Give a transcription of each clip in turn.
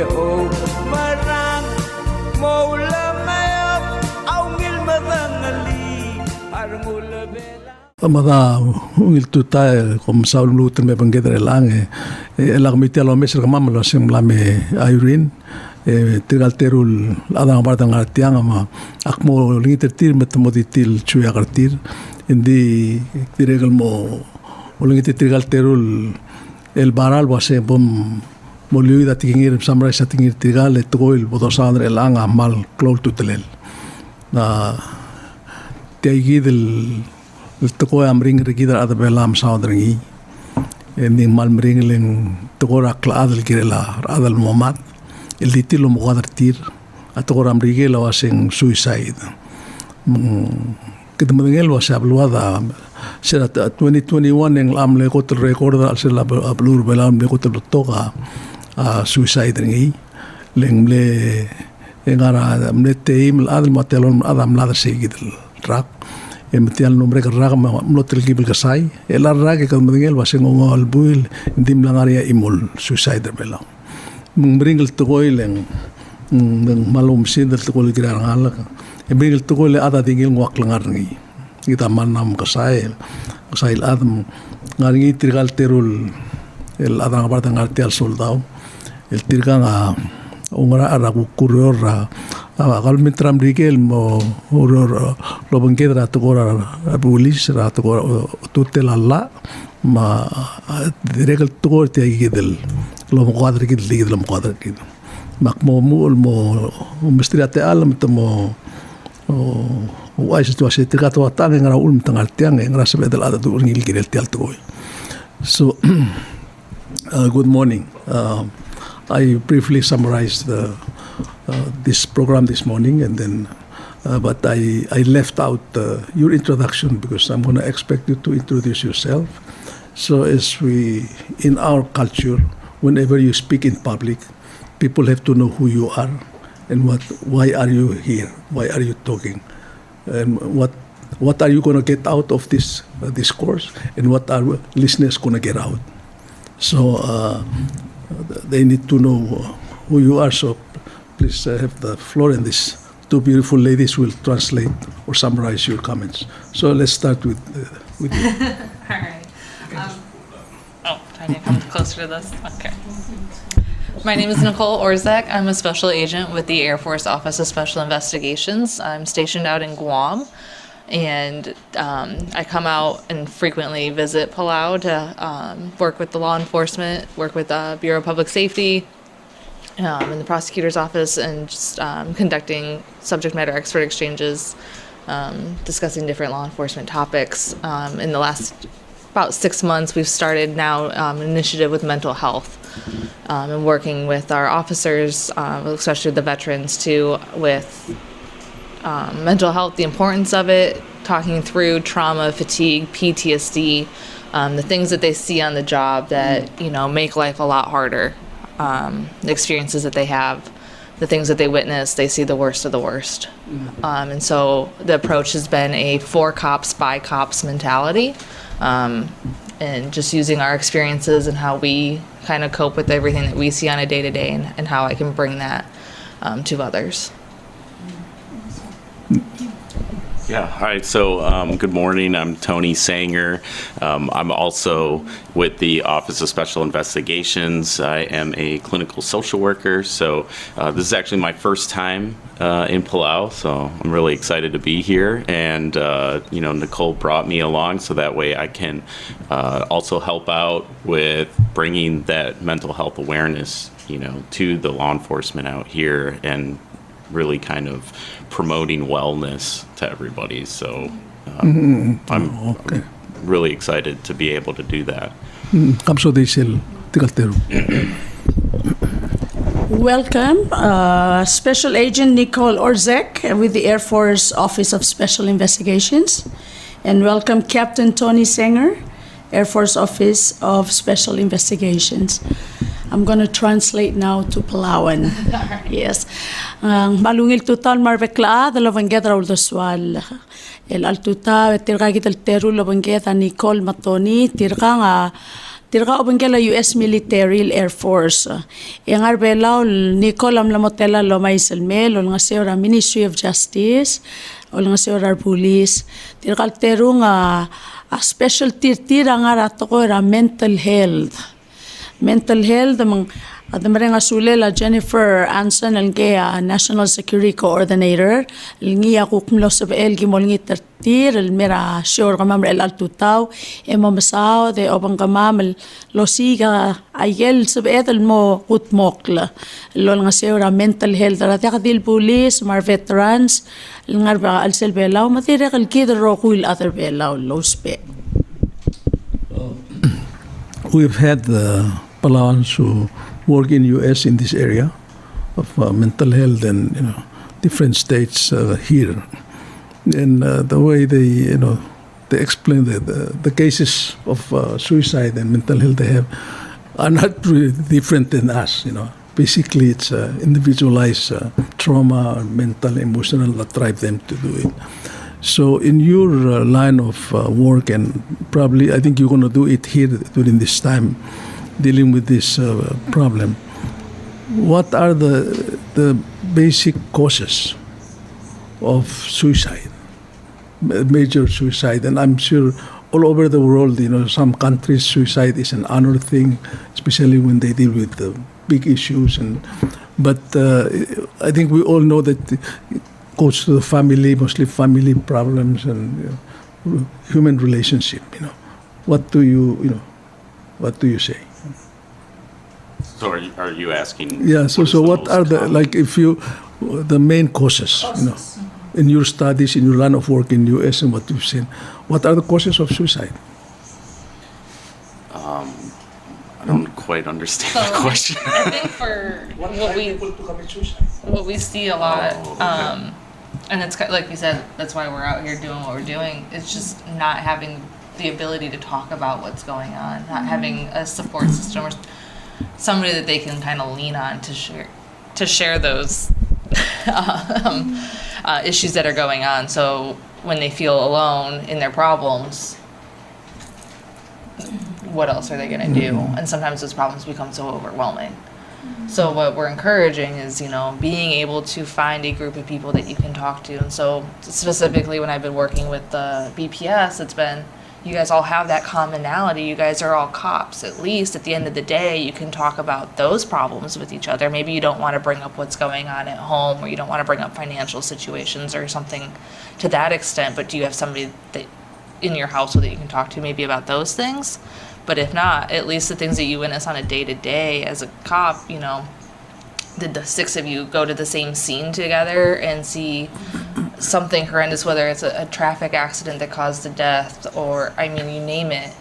o marang moula mayap au ngilmadang ali arangula bela Amada ungil tutai kom saul luter me bangedre lange elag mitelo mesel kamam lo sem lame Irene tigal terul adang bartang artiang ama akmo lingiter met moditil chuya kartir indi tiregal mo lingiter tigal terul el baral wase bom moliuida tingir samrai satingir tigal etgoil bodosandre langa mal klol tutelel na tiagidel toko am ring regidar ada belam saudringi ni mal ringling toko rakla adal girela adal momat el ditilo mo tir atoko am rigela wasing suicide kedemengel wasabluada sera 2021 yang am le kotel record al sera ablur belam le kotel toka suicide ringi leng le engara mnete im adal matelon adam nada seguidel rak emtial nombre que raga mlotel gibil kasai el raga que mengel waseng ngol buil dim langaria imol suicide bela mringel togoileng malum sin del togol girar ngala mringel togol ada dingil ngwak langarngi kita manam kasai adam ngaringi trigal terul el adang bartang artial soldado el tirga ungara aragu kurora agal mitram rigel mo uror lo bangkedra togora pulis ra togora tutelalla ma direcel togor te gidel lo quadra gidel lo quadra gidel makmo mo mistriate alam tamo o ai situasie te gato atang ngara ulm tangal tiang ngara sebedel ada tu ngil gidel tial toy so good morning. I briefly summarized this program this morning, and then, but I left out your introduction because I'm going to expect you to introduce yourself. So, as in our culture, whenever you speak in public, people have to know who you are and why are you here, why are you talking, and what are you going to get out of this discourse, and what are listeners going to get out. So. They need to know who you are, so please have the floor, and these two beautiful ladies will translate or summarize your comments. So let's start with you. All right. I need to come closer to this. Okay. My name is Nicole Orzech. I'm a special agent with the Air Force Office of Special Investigations. I'm stationed out in Guam. And I come out and frequently visit Palau to work with the law enforcement, work with the Bureau of Public Safety, in the prosecutor's office, and just conducting subject matter expert exchanges, discussing different law enforcement topics. In the last about 6 months, we've started now an initiative with mental health, and working with our officers, especially the veterans too, with mental health, the importance of it, talking through trauma, fatigue, PTSD, the things that they see on the job that, make life a lot harder, the experiences that they have, the things that they witness, they see the worst of the worst. And so the approach has been a for cops, by cops mentality, and just using our experiences and how we kind of cope with everything that we see on a day-to-day, and how I can bring that to others. Yeah, hi. So good morning. I'm Tony Sanger. I'm also with the Office of Special Investigations. I am a clinical social worker. So this is actually my first time in Palau. So I'm really excited to be here. And, Nicole brought me along so that way I can also help out with bringing that mental health awareness, to the law enforcement out here, and really kind of promoting wellness to everybody. So I'm really excited to be able to do that. Welcome, Special Agent Nicole Orzech with the Air Force Office of Special Investigations. And welcome Captain Tony Sanger, Air Force Office of Special Investigations. I'm going to translate now to Palauan. Yes. Malungil tutal marvekla de lovangedra UDESUALL. El altuta tirgagit el teru lovangeda Nicole Matoni tirganga Tirga obengela US Military Air Force. Engar belaw Nicole amlamotela lo maiselmel ol nga seora Ministry of Justice ol nga seora Police. Tirgal terung a special tirtira nga rato ko era mental health. Mental health amang Adamare nga sulela Jennifer Anson ang kaya National Security Coordinator. Ngiya kukmlo sa el gimol ngi tertir el mera sure kamam el altutaw e mamasaw de obang kamam lo siga ayel sa el mo kutmokla. Lo nga seura mental health rata kadil police mar veterans ngar ba al sel belaw matire kal kid ro kuil other belaw lo spe. We've had Palauans who work in U.S. in this area of mental health and different states here, and the way they they explain the cases of suicide and mental health they have are not really different than us. Basically it's individualized trauma, mental, emotional that drive them to do it. So in your line of work, and probably I think you're going to do it here during this time, dealing with this problem, what are the basic causes of suicide, major suicide? And I'm sure all over the world, some countries suicide is an honored thing, especially when they deal with big issues. But I think we all know that it goes to the family, mostly family problems and human relationship. What do you say? So are you asking? Yeah. So what are the main causes? In your studies, in your line of work in U.S. and what you've seen, what are the causes of suicide? Um, I don't quite understand the question. I think for what we see a lot, and it's like you said, that's why we're out here doing what we're doing. It's just not having the ability to talk about what's going on, not having a support system or somebody that they can kind of lean on to share those issues that are going on. So when they feel alone in their problems, what else are they going to do? And sometimes those problems become so overwhelming. So what we're encouraging is, being able to find a group of people that you can talk to. And so specifically when I've been working with the BPS, it's been, you guys all have that commonality. You guys are all cops. At least at the end of the day, you can talk about those problems with each other. Maybe you don't want to bring up what's going on at home, or you don't want to bring up financial situations or something to that extent, but do you have somebody that in your household that you can talk to maybe about those things? But if not, at least the things that you witness on a day-to-day as a cop, did the six of you go to the same scene together and see something horrendous, whether it's a traffic accident that caused a death, or, you name it.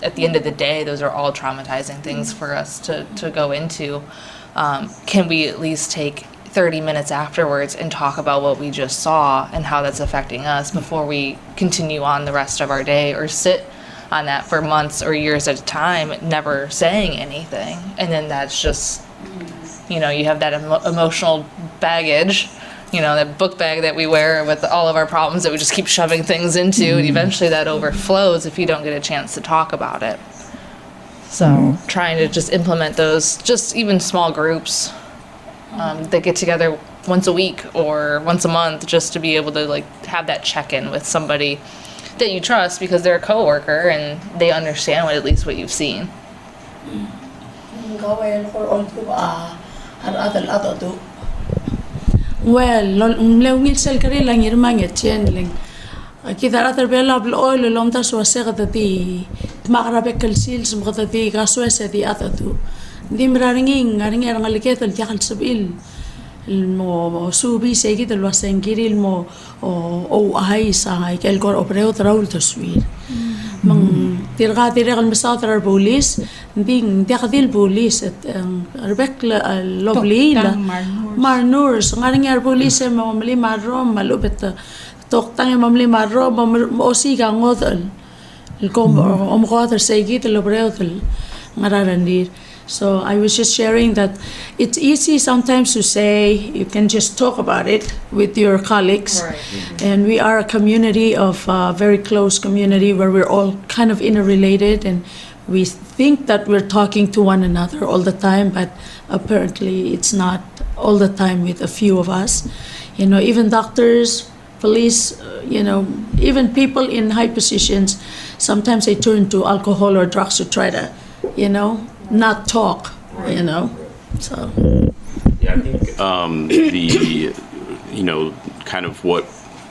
At the end of the day, those are all traumatizing things for us to go into. Can we at least take 30 minutes afterwards and talk about what we just saw and how that's affecting us before we continue on the rest of our day, or sit on that for months or years at a time, never saying anything? And then that's just, you have that emotional baggage, that book bag that we wear with all of our problems that we just keep shoving things into, and eventually that overflows if you don't get a chance to talk about it. So trying to just implement those, just even small groups that get together once a week or once a month, just to be able to have that check-in with somebody that you trust, because they're a coworker and they understand at least what you've seen. Well, Ngirmang Olkeril Ngirmang Ngirmang kita other bella oil lom ta so se gata di magrabek kal sils mgata di gaswa se di atatu dim raringing rangalike tal tiakal sabil mo subi se gita lo sengiril mo o ai sa kel kor opereo traul taswir mang tirga tirgal misatra police ding tiakadil police at arbek lovely marnurs ngaring police mo mali marom malubet tok tang mamli marro osi ka ngodal kom omqater segit lobreotel ngararandir. So I was just sharing that it's easy sometimes to say, you can just talk about it with your colleagues. Right. And we are a community of very close community where we're all kind of interrelated, and we think that we're talking to one another all the time, but apparently it's not all the time with a few of us. You know, even doctors, police, you know, even people in high positions, sometimes they turn to alcohol or drugs to try to, you know, not talk, you know, so. Yeah, I think you know, kind of what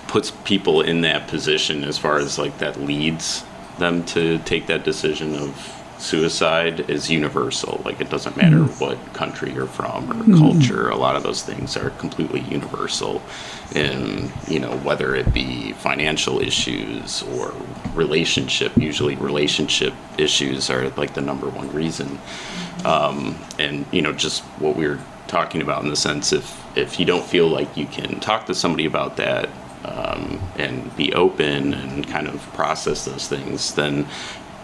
puts people in that position as far as like that leads them to take that decision of suicide is universal. Like, it doesn't matter what country you're from or culture. A lot of those things are completely universal. And, you know, whether it be financial issues or usually relationship issues are like the number one reason. And, you know, just what we were talking about in the sense, if you don't feel like you can talk to somebody about that, and be open and kind of process those things, then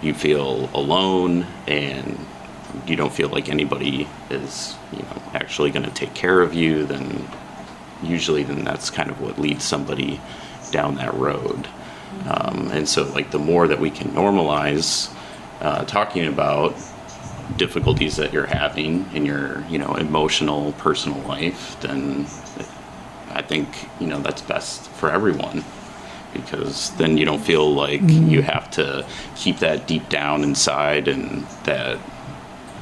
you feel alone and you don't feel like anybody is, you know, actually going to take care of you, then that's kind of what leads somebody down that road. And so, like, the more that we can normalize talking about difficulties that you're having in your, you know, emotional, personal life, then I think, you know, that's best for everyone, because then you don't feel like you have to keep that deep down inside and that,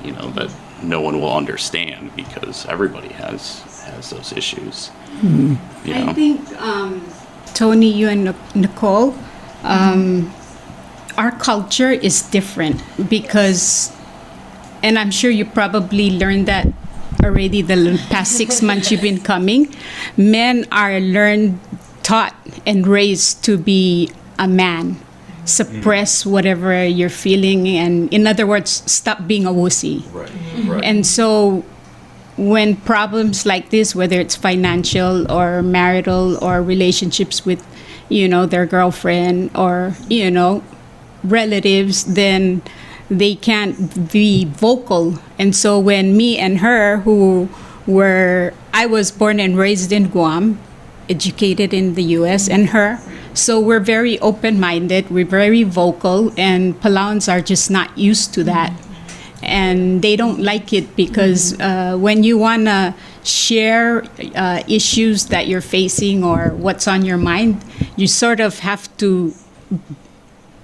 you know, that no one will understand, because everybody has those issues. You know? I think, Tony, you and Nicole, our culture is different because, and I'm sure you probably learned that already the past 6 months you've been coming, men are taught and raised to be a man, suppress whatever you're feeling, and in other words, stop being a wussy. Right. And so when problems like this, whether it's financial or marital or relationships with, you know, their girlfriend or, you know, relatives, then they can't be vocal. And so when me and her, I was born and raised in Guam, educated in the US, and her, so we're very open-minded, we're very vocal, and Palauans are just not used to that. And they don't like it because when you want to share issues that you're facing or what's on your mind, you sort of have to,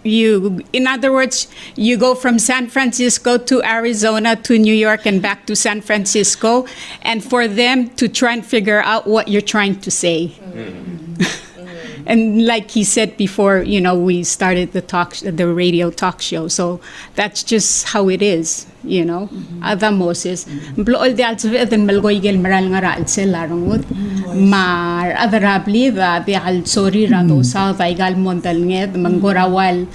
in other words, you go from San Francisco to Arizona to New York and back to San Francisco, and for them to try and figure out what you're trying to say. And like he said before, you know, we started the radio talk show, so that's just how it is, you know. Ada Moses, blool de altsve den melgoigel maral ngara alse larongud, mar adarabli da de al sorry rado sa vaigal mondal nged mangorawal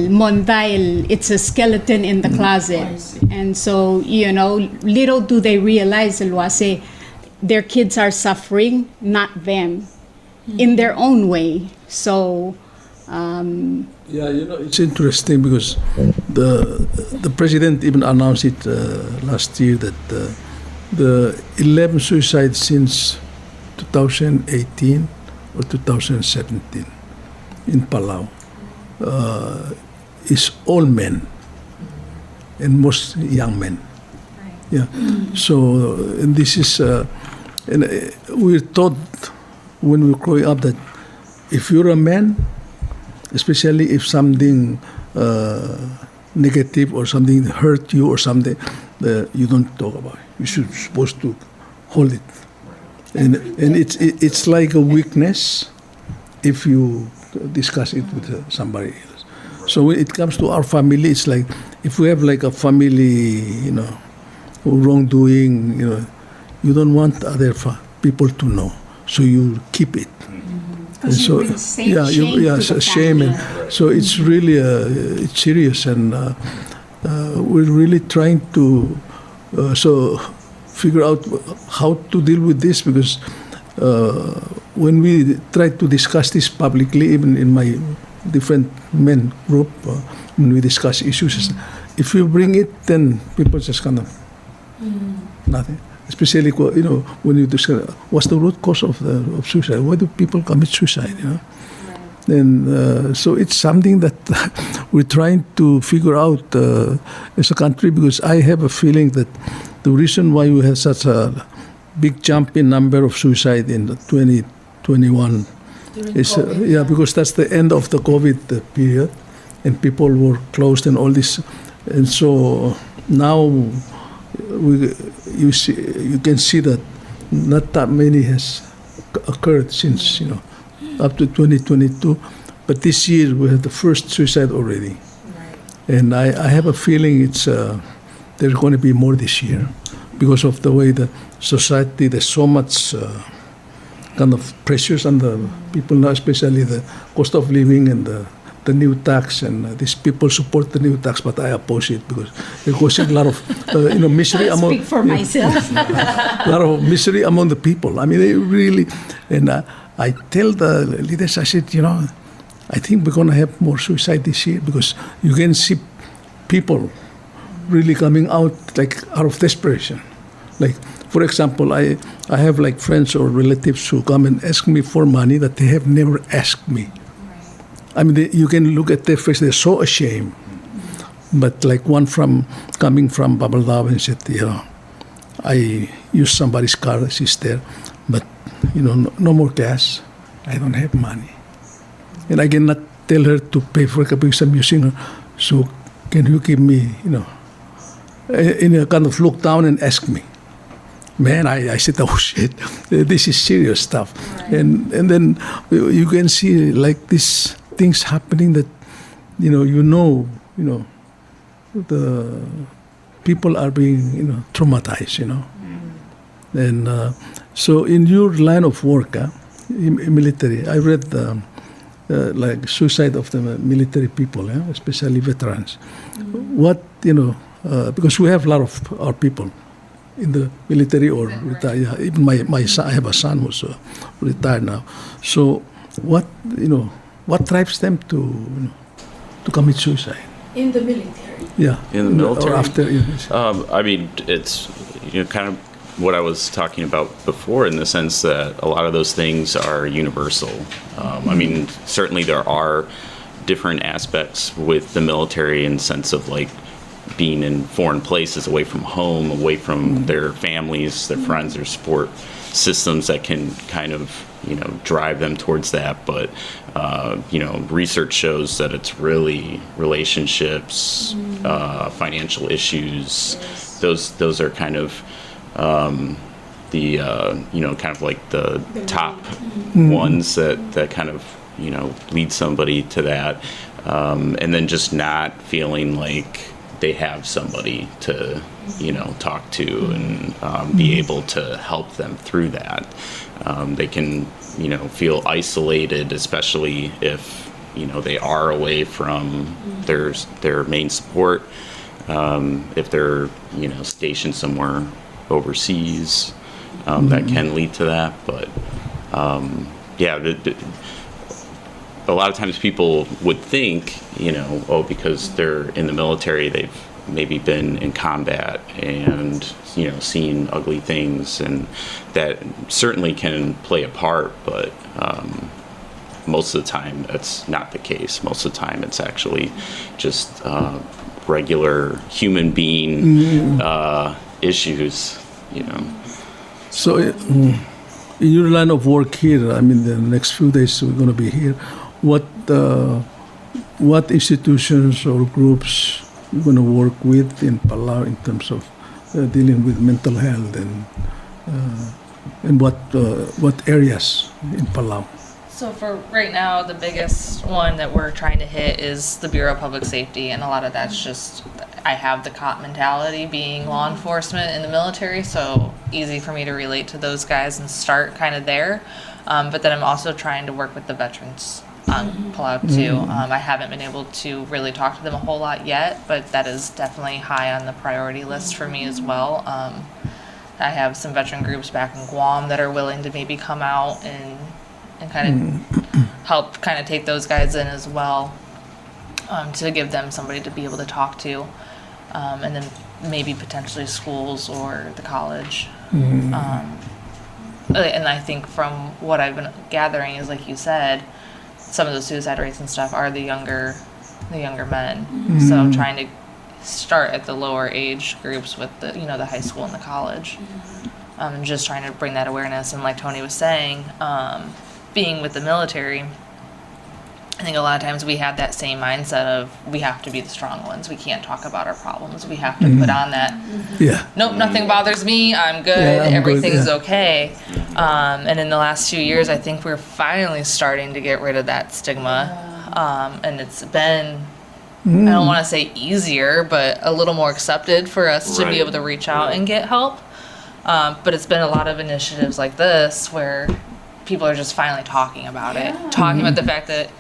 mondail, it's a skeleton in the closet. And so, you know, little do they realize their kids are suffering, not them, in their own way. So yeah, you know, it's interesting because the president even announced it last year that the 11 suicides since 2018 or 2017 in Palau is all men and most young men. Yeah. So and this is and we're taught when we were growing up that if you're a man, especially if something negative or something hurt you or something, you don't talk about it. You should supposed to hold it, and it's like a weakness if you discuss it with somebody else. So when it comes to our family, it's like if we have like a family, you know, wrongdoing, you know, you don't want other people to know. So you keep it. And so, shame, and so it's really it's serious, and we're really trying to so figure out how to deal with this, because when we try to discuss this publicly, even in my different men group, when we discuss issues, if you bring it, then people just kind of nothing. Especially, you know, when you discuss what's the root cause of suicide, why do people commit suicide, you know? Right. And so it's something that we're trying to figure out as a country, because I have a feeling that the reason why we have such a big jump in number of suicide in 2021 is because that's the end of the COVID period, and people were closed and all this, and so now you can see that not that many has occurred since up to 2022, but this year we had the first suicide already, and I have a feeling it's there's going to be more this year because of the way the society, there's so much kind of pressures on the people now, especially the cost of living and the new tax, and these people support the new tax, but I oppose it because it causing a lot of misery I'll among. speak for myself. A lot of misery among the people. I mean, they really, and I tell the leaders, I said, I think we're going to have more suicide this year because you can see people really coming out out of desperation. Like, for example, I have friends or relatives who come and ask me for money that they have never asked me. I mean, you can look at their face; they're so ashamed. But one coming from Palau and said, I use somebody's car, she's there, but no more cash. I don't have money, and I cannot tell her to pay for it because I'm using her. So can you give me, in a kind of look down and ask me? Man, I said, oh shit, this is serious stuff, and then you can see these things happening that, the people are being, traumatized, and so in your line of work, in military, I read suicide of the military people, especially veterans. What because we have a lot of our people in the military or retired. Yeah, even my son, I have a son who's retired now. So what drives them to commit suicide? In the military. Yeah, In the military? or after. I mean, it's kind of what I was talking about before, in the sense that a lot of those things are universal. I mean, certainly there are different aspects with the military in the sense of being in foreign places, away from home, away from their families, their friends, their support systems that can kind of drive them towards that. But research shows that it's really relationships, financial issues. Those are kind of the kind of the top ones that kind of lead somebody to that, and then just not feeling like they have somebody to talk to and be able to help them through that. They can feel isolated, especially if they are away from their main support. If they're stationed somewhere overseas, that can lead to that. But a lot of times people would think, because they're in the military, they've maybe been in combat and, seen ugly things, and that certainly can play a part, but most of the time that's not the case. Most of the time it's actually just regular human being issues, So in your line of work here, I mean, the next few days we're going to be here. What institutions or groups you're going to work with in Palau in terms of dealing with mental health, and what areas in Palau? So for right now, the biggest one that we're trying to hit is the Bureau of Public Safety, and a lot of that's just, I have the cop mentality being law enforcement in the military, so easy for me to relate to those guys and start kind of there. But then I'm also trying to work with the veterans on Palau too. I haven't been able to really talk to them a whole lot yet, but that is definitely high on the priority list for me as well. I have some veteran groups back in Guam that are willing to maybe come out and kind of help kind of take those guys in as well, to give them somebody to be able to talk to, and then maybe potentially schools or the college. And I think from what I've been gathering is, like you said, some of the suicide rates and stuff are the younger the younger men. So I'm trying to start at the lower age groups with the the high school and the college, and just trying to bring that awareness. And like Tony was saying, being with the military, I think a lot of times we have that same mindset of we have to be the strong ones. We can't talk about our problems. We have to put on that, Yeah. nope, nothing bothers me. I'm good. Yeah, I'm good, Everything's yeah. okay. And in the last few years, I think we're finally starting to get rid of that stigma. And it's been, I don't want to say easier, but a little more accepted for us to be Right. able to reach out and get help. But it's been a lot of initiatives like this where people are just finally talking about it, talking about the fact that,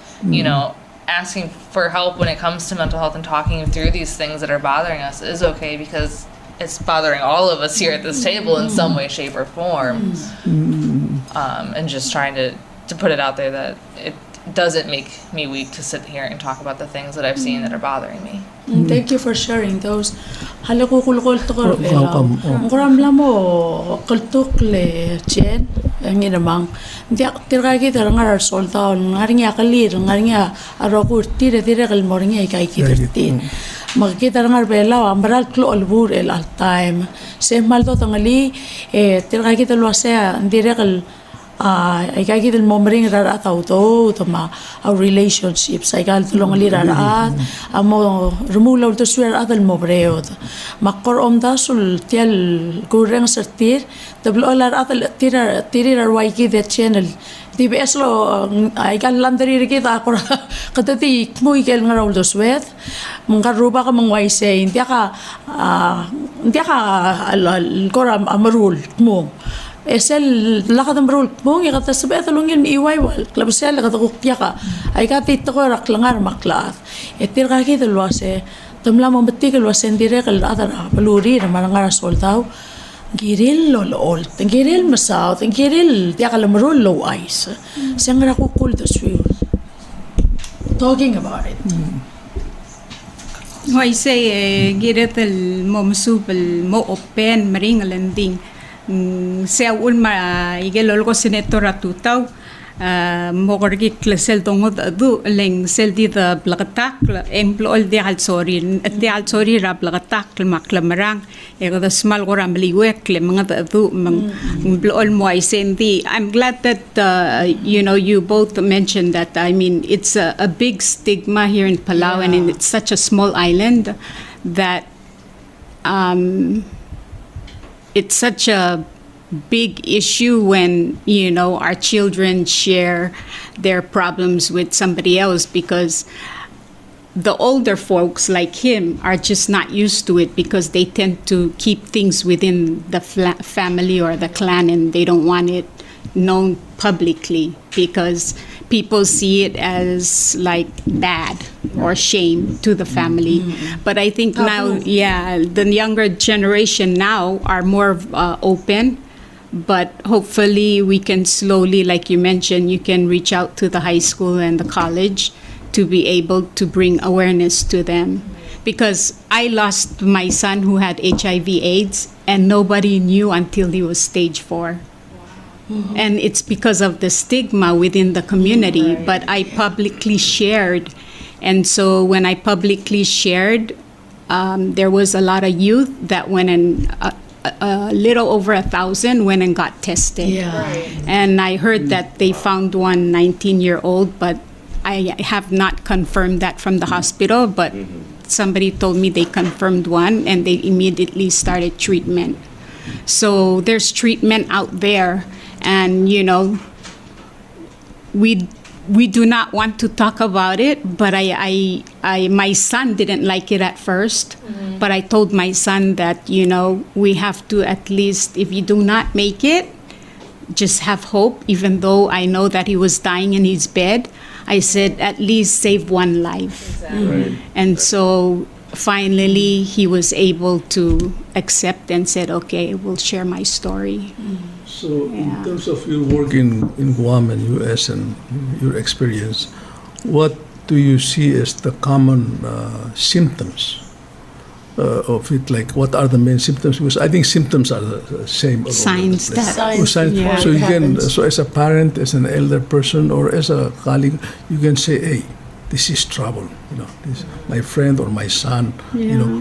asking for help when it comes to mental health and talking through these things that are bothering us is okay, because it's bothering all of us here at this table in some way, shape, or form. And just trying to put it out there that it doesn't make me weak to sit here and talk about the things that I've seen that are bothering me. Thank you for sharing those. Hala ko kulkul to ko Welcome. Ngoram la mo kultuk le chen Ngirmang. Dia tiragi tarangar solta ngaringa kalir ngaringa arokur tire kal moringa kai kitin. Magkita tarangar bela ambral klo albur el al time. Se mal to tangali tiragi to lo sea dire kal ay kaya kita momring rarat auto tama our relationships ay kaya tulong ali rarat amo remula to swear adal mobreo makor omda sul tial kurang sertir tablo alar adal tirar waiki the channel DBS lo ay kaya landari kita akor katati muy kel ngaraw do swet mengkaruba ka mengwaise intia ka al koram amarul mo esel lakad amrul mong ikata sabay talungin iway wal klabsel lakad kukya ka ay kati to rak langar maklat etir ka kita luase tamla mo betik luase dire kal adara paluri na malangar soltaw giril lol giril masaw giril dia kal amrul low ice sangra kukul to sweet talking about it. I say giret el momsupel mo open maring landing. Sea ulma igelol ko senator atutaw mogorgi klesel tongo du leng seldi da blagatak employed de al sorry rap blagatak maklamarang ego da small goram liwek le mga du employed mo I sendi. I'm glad that you both mentioned that. I mean, it's a big stigma here in Palau, and it's such a small island that it's such a big issue when our children share their problems with somebody else, because the older folks like him are just not used to it, because they tend to keep things within the family or the clan, and they don't want it known publicly because people see it as like bad or shame to the family. But I think now, the younger generation now are more open, but hopefully we can slowly, like you mentioned, you can reach out to the high school and the college to be able to bring awareness to them. Because I lost my son who had HIV/AIDS, and nobody knew until he was stage 4. And it's because of the stigma within the community. But I publicly shared. And so when I publicly shared, there was a lot of youth that went and a little over 1,000 went and got tested. And I heard that they found one 19-year-old, but I have not confirmed that from the hospital. But somebody told me they confirmed one, and they immediately started treatment. So there's treatment out there. And, we do not want to talk about it, but my son didn't like it at first. But I told my son that, we have to at least, if you do not make it, just have hope, even though I know that he was dying in his bed. I said, at least save one life. Right. And so finally, he was able to accept and said, okay, we'll share my story. So in terms of your work in Guam and U.S. and your experience, what do you see as the common symptoms of it? Like, what are the main symptoms? Because I think symptoms are the same. Signs that- Signs. Yeah. So you can, so as a parent, as an elder person, or as a colleague, you can say, hey, this is trouble. This my friend or my son.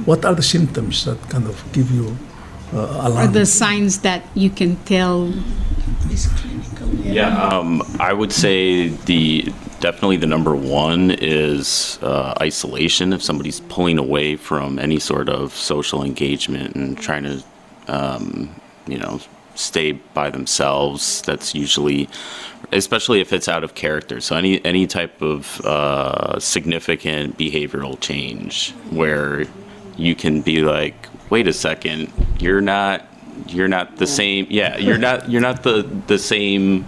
What are the symptoms that kind of give you Or alarm? the signs that you can tell. I would say definitely the number one is isolation. If somebody's pulling away from any sort of social engagement and trying to, stay by themselves, that's usually, especially if it's out of character. So any type of significant behavioral change where you can be like, wait a second, you're not the same. Yeah, you're not the same,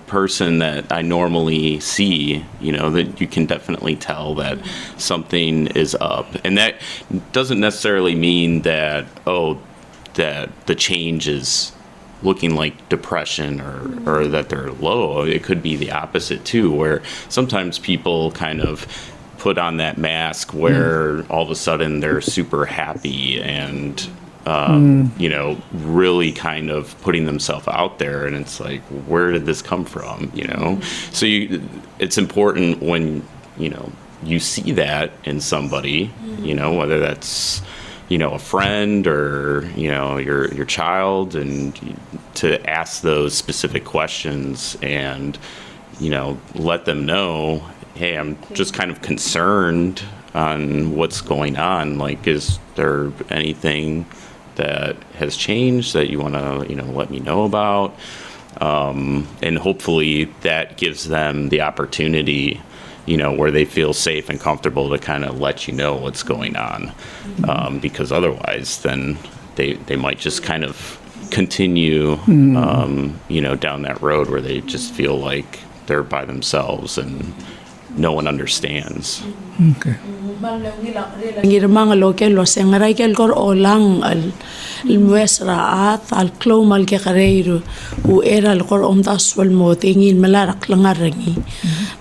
person that I normally see. That you can definitely tell that something is up, and that doesn't necessarily mean that that the change is looking like depression or that they're low. It could be the opposite too, where sometimes people kind of put on that mask where all of a sudden they're super happy and really kind of putting themselves out there, and it's like, where did this come from? So it's important when you see that in somebody, whether that's a friend or your child, and to ask those specific questions and let them know, hey, I'm just kind of concerned on what's going on. Like, is there anything that has changed that you want to let me know about? And hopefully that gives them the opportunity where they feel safe and comfortable to kind of let you know what's going on, because otherwise then they might just kind of continue down that road where they just feel like they're by themselves and no one understands. Okay. Ngirmang lokel was ngarakel kor olang al muesraat al klomal ke kareiru u era al kor ondas wal motingin malarak langarangi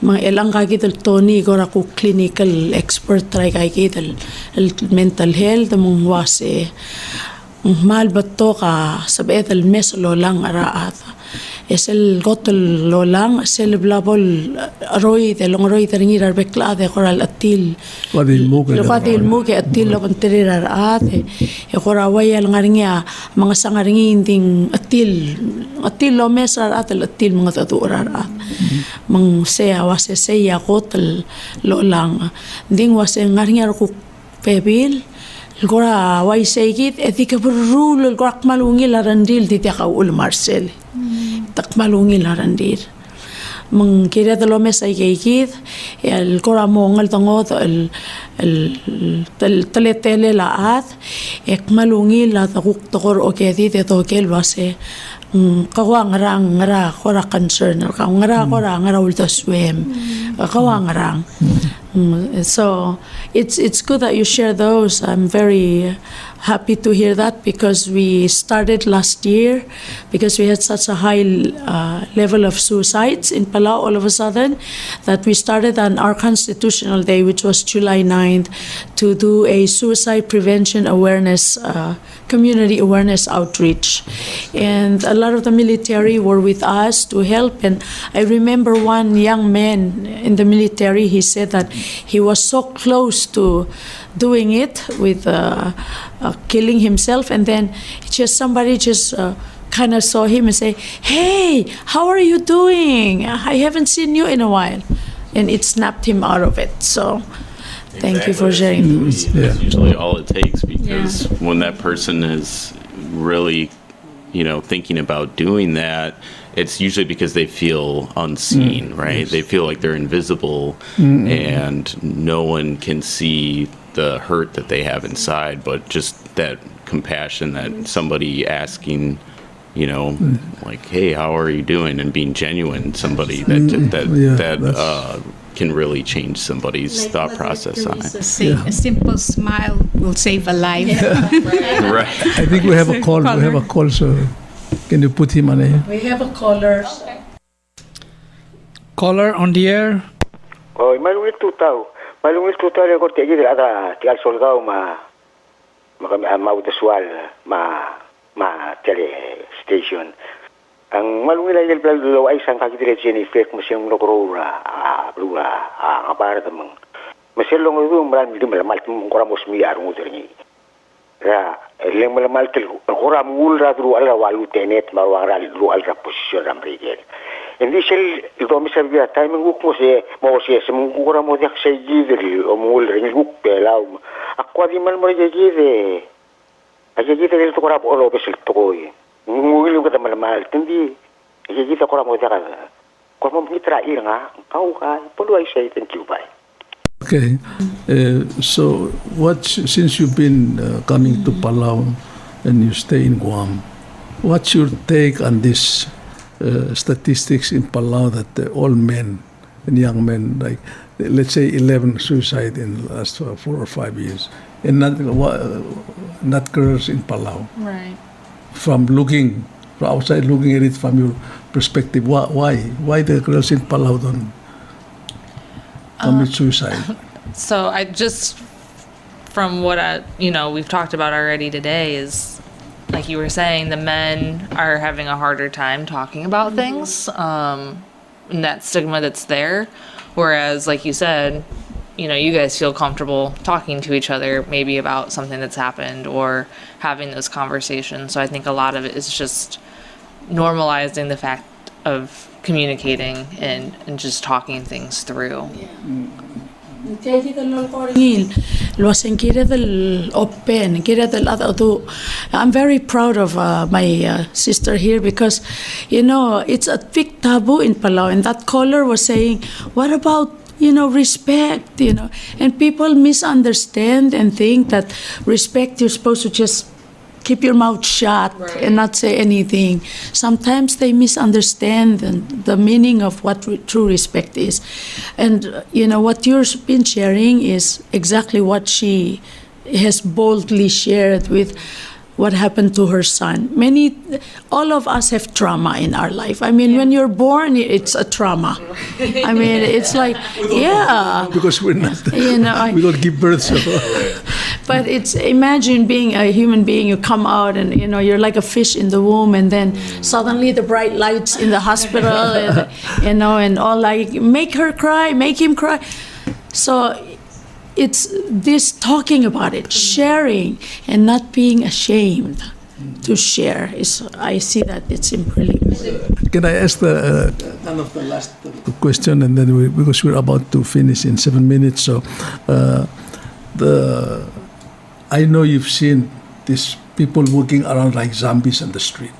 mga elang kagital Tony kor aku clinical expert try kagital mental health mong wase mal bato ka sabet al mes lolang araat es el gotol lolang sel blabol roy de long roy teringira bekla de coral atil Wadil mo ke atil lo panterirar ate e cora wayal ngaringa mga sangaringin ding atil lo mesar atil atil mga taturar at mang sea wase sea gotol lolang ding wase ngaringa ko pebil Gora wai segit etika berul gorak malungi larandil di tiaka ul Marcel tak malungi larandil mengkira de lo mesa igit el gora mongal tangot el teletele laat ek malungi la takuk tokor okedi de tokel base kawang rang ngara gora concern kawang ngara ulta swim kawang rang. So it's good that you share those. I'm very happy to hear that, because we started last year because we had such a high level of suicides in Palau all of a sudden that we started on our Constitutional Day, which was July 9th, to do a suicide prevention awareness community awareness outreach, and a lot of the military were with us to help. And I remember one young man in the military, he said that he was so close to doing it with killing himself, and then somebody kind of saw him and say, "Hey, how are you doing? I haven't seen you in a while," and it snapped him out of it. So thank you for sharing those. That's usually all it takes, because when that person is really, thinking about doing that, it's usually because they feel unseen, right? Yes. They feel like they're invisible and no one can see the hurt that they have inside, but just that compassion, that somebody asking, like, hey, how are you doing? And being genuine, somebody that can really change somebody's thought process on it. A simple smile will save a life. Right. I think we have a call. We have a call, so can you put him on air? We have a caller. Caller on the air. Oh, malungit tutaw. Malungit tutaw yung korte gid ada tial solgao ma UDESUALL ma tele station. Ang malungit ay plalo ay sang kagidire jeni fek mo siyang lokora blula ngapara tamang maselong itu malam itu malam itu kurang musmi arung uterni ya eleng malam itu kurang mul radru ala walu tenet marwara lu ala posisyon amrigel indi sel itu misal dia timing guk mo se semung kurang mo yak say gidri o mul ring guk pelau aku di man mo gidri aja gidri itu kurang olo besel toy ngul ko tamal mal tindi aja gidri kurang mo yak ko mo mitra nga kau ka polo I say thank you bye. Okay, so since you've been coming to Palau and you stay in Guam, what's your take on this statistics in Palau that all men and young men, like let's say 11 suicide in the last 4 or 5 years, and not girls in Palau? Right. From outside looking at it from your perspective, why the girls in Palau don't commit suicide? So I just, from what we've talked about already today, is like you were saying, the men are having a harder time talking about things, and that stigma that's there. Whereas, like you said, you guys feel comfortable talking to each other, maybe about something that's happened or having those conversations. So I think a lot of it is just normalizing the fact of communicating and just talking things through. I'm very proud of my sister here because, it's a big taboo in Palau. And that caller was saying, what about, respect, and people misunderstand and think that respect, you're supposed to just keep your mouth shut and not say anything. Sometimes they misunderstand the meaning of what true respect is. And, what you've been sharing is exactly what she has boldly shared with what happened to her son. All of us have trauma in our life. I mean, when you're born, it's a trauma. I mean, it's like, yeah. Because we're not, we don't give birth. So. But imagine being a human being, you come out and, you're like a fish in the womb, and then suddenly the bright lights in the hospital, and, and all like, make her cry, make him cry. So it's this talking about it, sharing, and not being ashamed to share. I see that it's really important. Can I ask the last question, and then because we're about to finish in 7 minutes, so I know you've seen these people walking around like zombies on the street,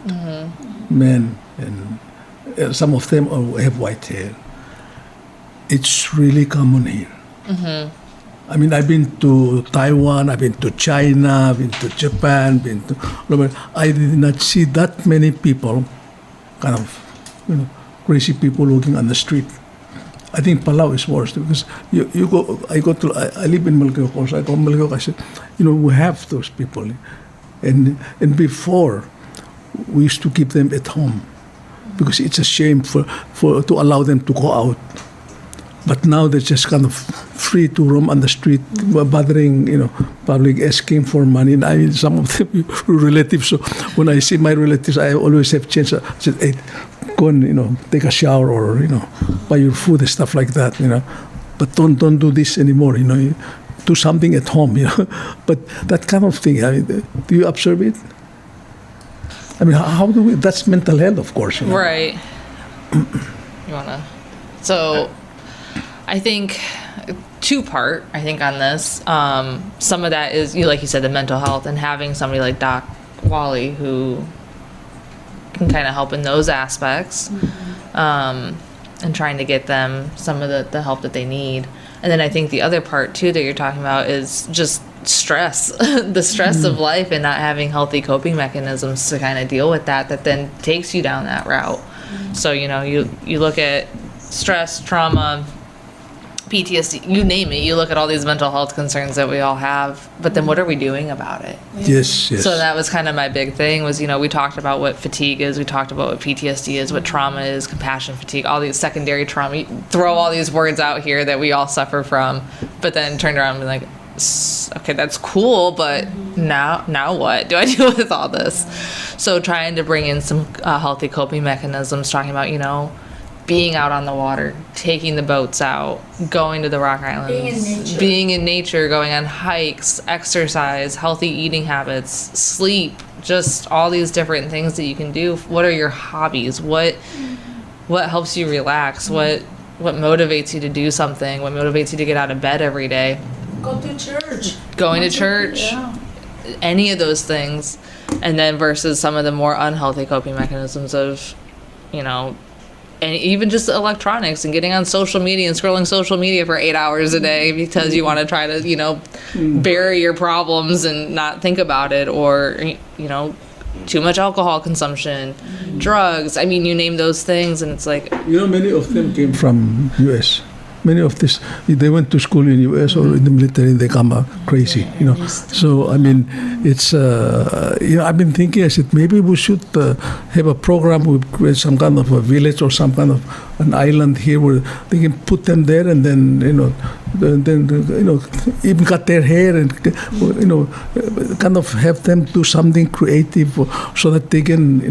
men, and some of them have white hair. It's really common here. I mean, I've been to Taiwan, I've been to China, I've been to Japan, I did not see that many people, kind of, crazy people walking on the street. I think Palau is worse because I live in Malgao, of course. I go to Malgao, I said, we have those people. And before, we used to keep them at home because it's a shame to allow them to go out. But now they're just kind of free to roam on the street, bothering, public, asking for money. And I mean, some of them relatives. So when I see my relatives, I always have chance. I said, hey, go and, take a shower or, buy your food and stuff like that, But don't do this anymore, Do something at home, But that kind of thing, I mean, do you observe it? I mean, how do we? That's mental health, of course. Right. You wanna? So, I think two-part. I think on this, some of that is like you said, the mental health, and having somebody like Doc Wally who can kind of help in those aspects, and trying to get them some of the help that they need. And then I think the other part too that you're talking about is just stress, the stress of life, and not having healthy coping mechanisms to kind of deal with that then takes you down that route. So, you look at stress, trauma, PTSD, you name it, you look at all these mental health concerns that we all have, but then what are we doing about it? Yes. So that was kind of my big thing was, we talked about what fatigue is, we talked about what PTSD is, what trauma is, compassion fatigue, all these secondary trauma. You throw all these words out here that we all suffer from, but then turned around and be like, okay, that's cool, but now what do I do with all this? So trying to bring in some healthy coping mechanisms, talking about, being out on the water, taking the boats out, going to the Rock Islands, being in nature, going on hikes, exercise, healthy eating habits, sleep, just all these different things that you can do. What are your hobbies? What helps you relax? What motivates you to do something? What motivates you to get out of bed every day? Go to church. Going to church. Yeah. Any of those things. And then versus some of the more unhealthy coping mechanisms of, and even just electronics and getting on social media and scrolling social media for 8 hours a day because you want to try to, bury your problems and not think about it, or, too much alcohol consumption, drugs. I mean, you name those things, and it's like... Many of them came from U.S. Many of this, they went to school in U.S. or in the military, and they come out crazy, So, I mean, it's, I've been thinking, I said, maybe we should have a program with some kind of a village or some kind of an island here where they can put them there and then, even cut their hair and, kind of have them do something creative so that they can,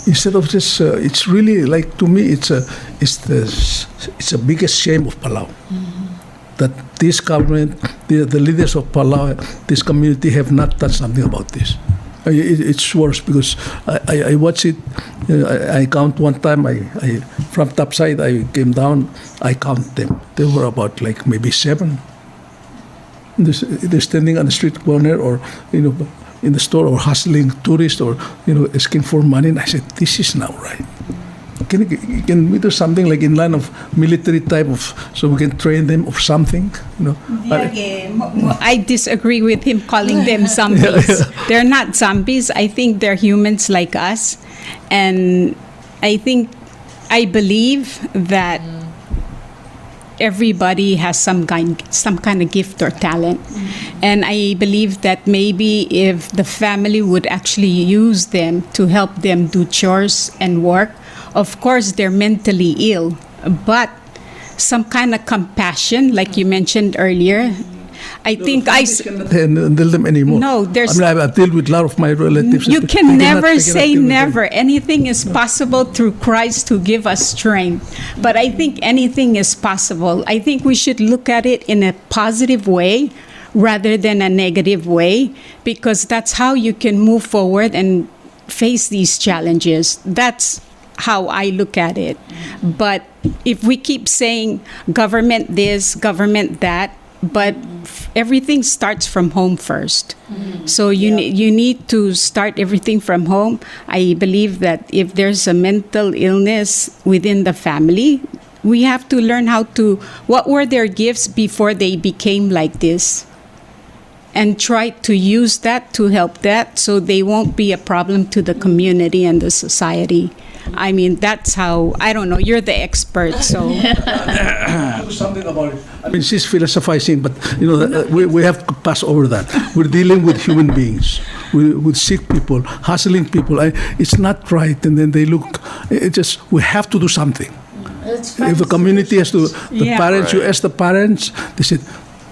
instead of just, it's really like, to me, it's the biggest shame of Palau. That this government, the leaders of Palau, this community have not done something about this. It's worse because I watch it, I count one time, I from topside, I came down, I count them. There were about like maybe 7. They're standing on the street corner or, in the store or hustling tourists or, asking for money. And I said, this is not right. Can we do something like in line of military type of, so we can train them or something, I disagree with him calling them zombies. They're not zombies. I think they're humans like us. And I believe that everybody has some kind of gift or talent. And I believe that maybe if the family would actually use them to help them do chores and work, of course they're mentally ill, but some kind of compassion, like you mentioned earlier, I think I cannot handle them anymore. No, there's. I mean, I've dealt with a lot of my relatives. You can never say never. Anything is possible through Christ who give us strength. But I think anything is possible. I think we should look at it in a positive way rather than a negative way, because that's how you can move forward and face these challenges. That's how I look at it. But if we keep saying government this, government that, but everything starts from home first. So you need to start everything from home. I believe that if there's a mental illness within the family, we have to learn what were their gifts before they became like this, and try to use that to help that so they won't be a problem to the community and the society. I mean, that's how, I don't know, you're the expert, so. Do something about it. I mean, she's philosophizing, but, we have to pass over that. We're dealing with human beings, with sick people, hustling people. It's not right, and then they look, we have to do something. If the community has to, parents, you ask the parents, they said,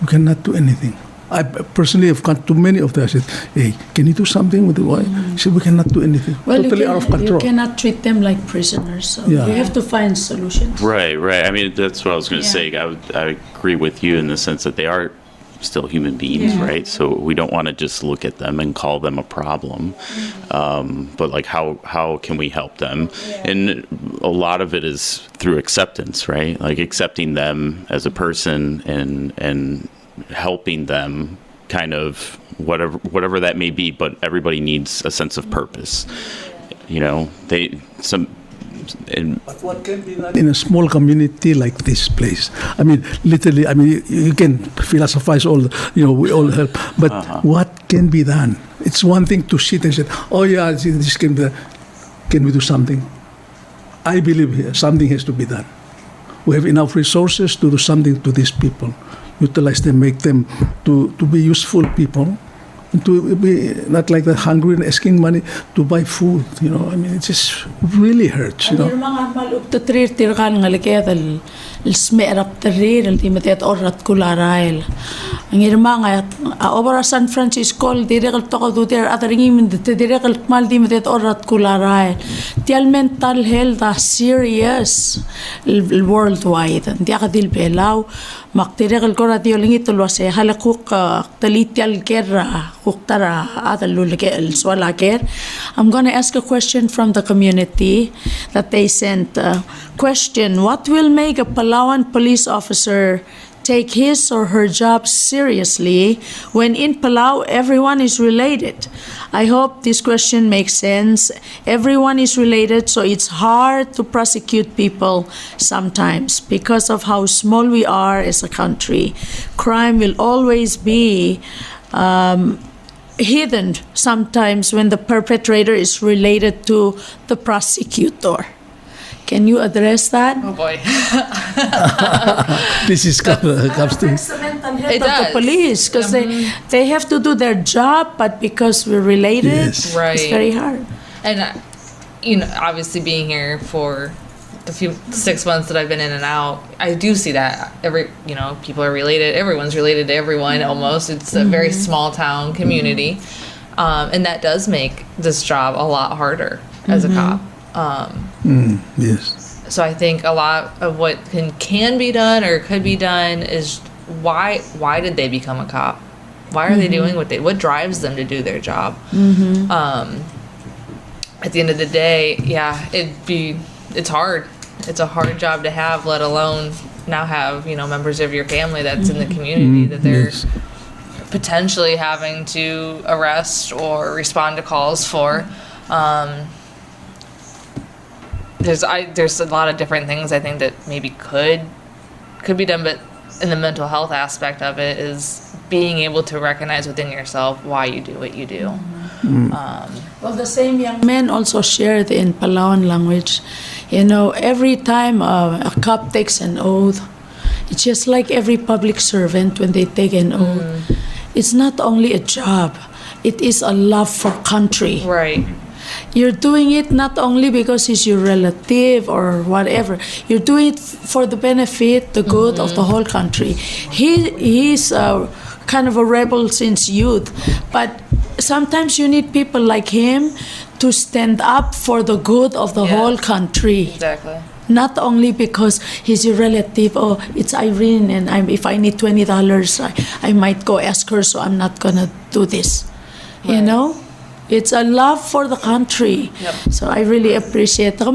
we cannot do anything. I personally have gone to many of them. I said, hey, can you do something with the wife? He said, we cannot do anything. Well, totally out of control. You cannot treat them like prisoners. So you have to find solutions. Right. I mean, that's what I was going to say. I agree with you in the sense that they are still human beings, right? So we don't want to just look at them and call them a problem. But like, how can we help them? And a lot of it is through acceptance, right? Like accepting them as a person and helping them kind of whatever that may be, but everybody needs a sense of purpose. But what can be done in a small community like this place? I mean, literally, you can philosophize we all help, but what can be done? It's one thing to sit and say, oh yeah, this can be done. Can we do something? I believe something has to be done. We have enough resources to do something to these people. Utilize them, make them to be useful people, and to be not like that hungry and asking money to buy food. It just really hurts. Ngirmang amal up to 3 tirkan nga likaya smerap terir el timetet orat kularail. Ngirmang at over San Francisco direct toko do der atringim de direct mal timetet orat kularail. Tial mental health are serious worldwide. Diakadil Palau maktirek el korati olingit lo se halakuk talitial kerra kuktara atalulke el swala ker. I'm going to ask a question from the community that they sent. Question: what will make a Palauan police officer take his or her job seriously when in Palau everyone is related? I hope this question makes sense. Everyone is related, so it's hard to prosecute people sometimes because of how small we are as a country. Crime will always be hidden sometimes when the perpetrator is related to the prosecutor. Can you address that? Oh boy. This is comes to The mental health It of the does. police because they have to do their job, but because we're related, Yes. Right. it's very hard. And obviously being here for the 6 months that I've been in and out, I do see that people are related. Everyone's related to everyone almost. It's a very small town community, and that does make this job a lot harder as a cop. yes. So I think a lot of what can be done or could be done is why did they become a cop? Why are they doing what drives them to do their job? At the end of the day, it's hard. It's a hard job to have, let alone now have, members of your family that's in the community that they're Yes. potentially having to arrest or respond to calls for. There's a lot of different things I think that maybe could be done, but in the mental health aspect of it is being able to recognize within yourself why you do what you do. Well, the same young men also shared in Palauan language. Every time a cop takes an oath, it's just like every public servant when they take an oath. It's not only a job, it is a love for country. Right. You're doing it not only because he's your relative or whatever. You're doing it for the benefit, the good of the whole country. He's kind of a rebel since youth, but sometimes you need people like him to stand up for the good of the whole country. Exactly. Not only because he's your relative. Oh, it's Irene, and if I need $20, I might go ask her. So I'm not gonna do this. It's a love for the country. Yep. So I really appreciate. So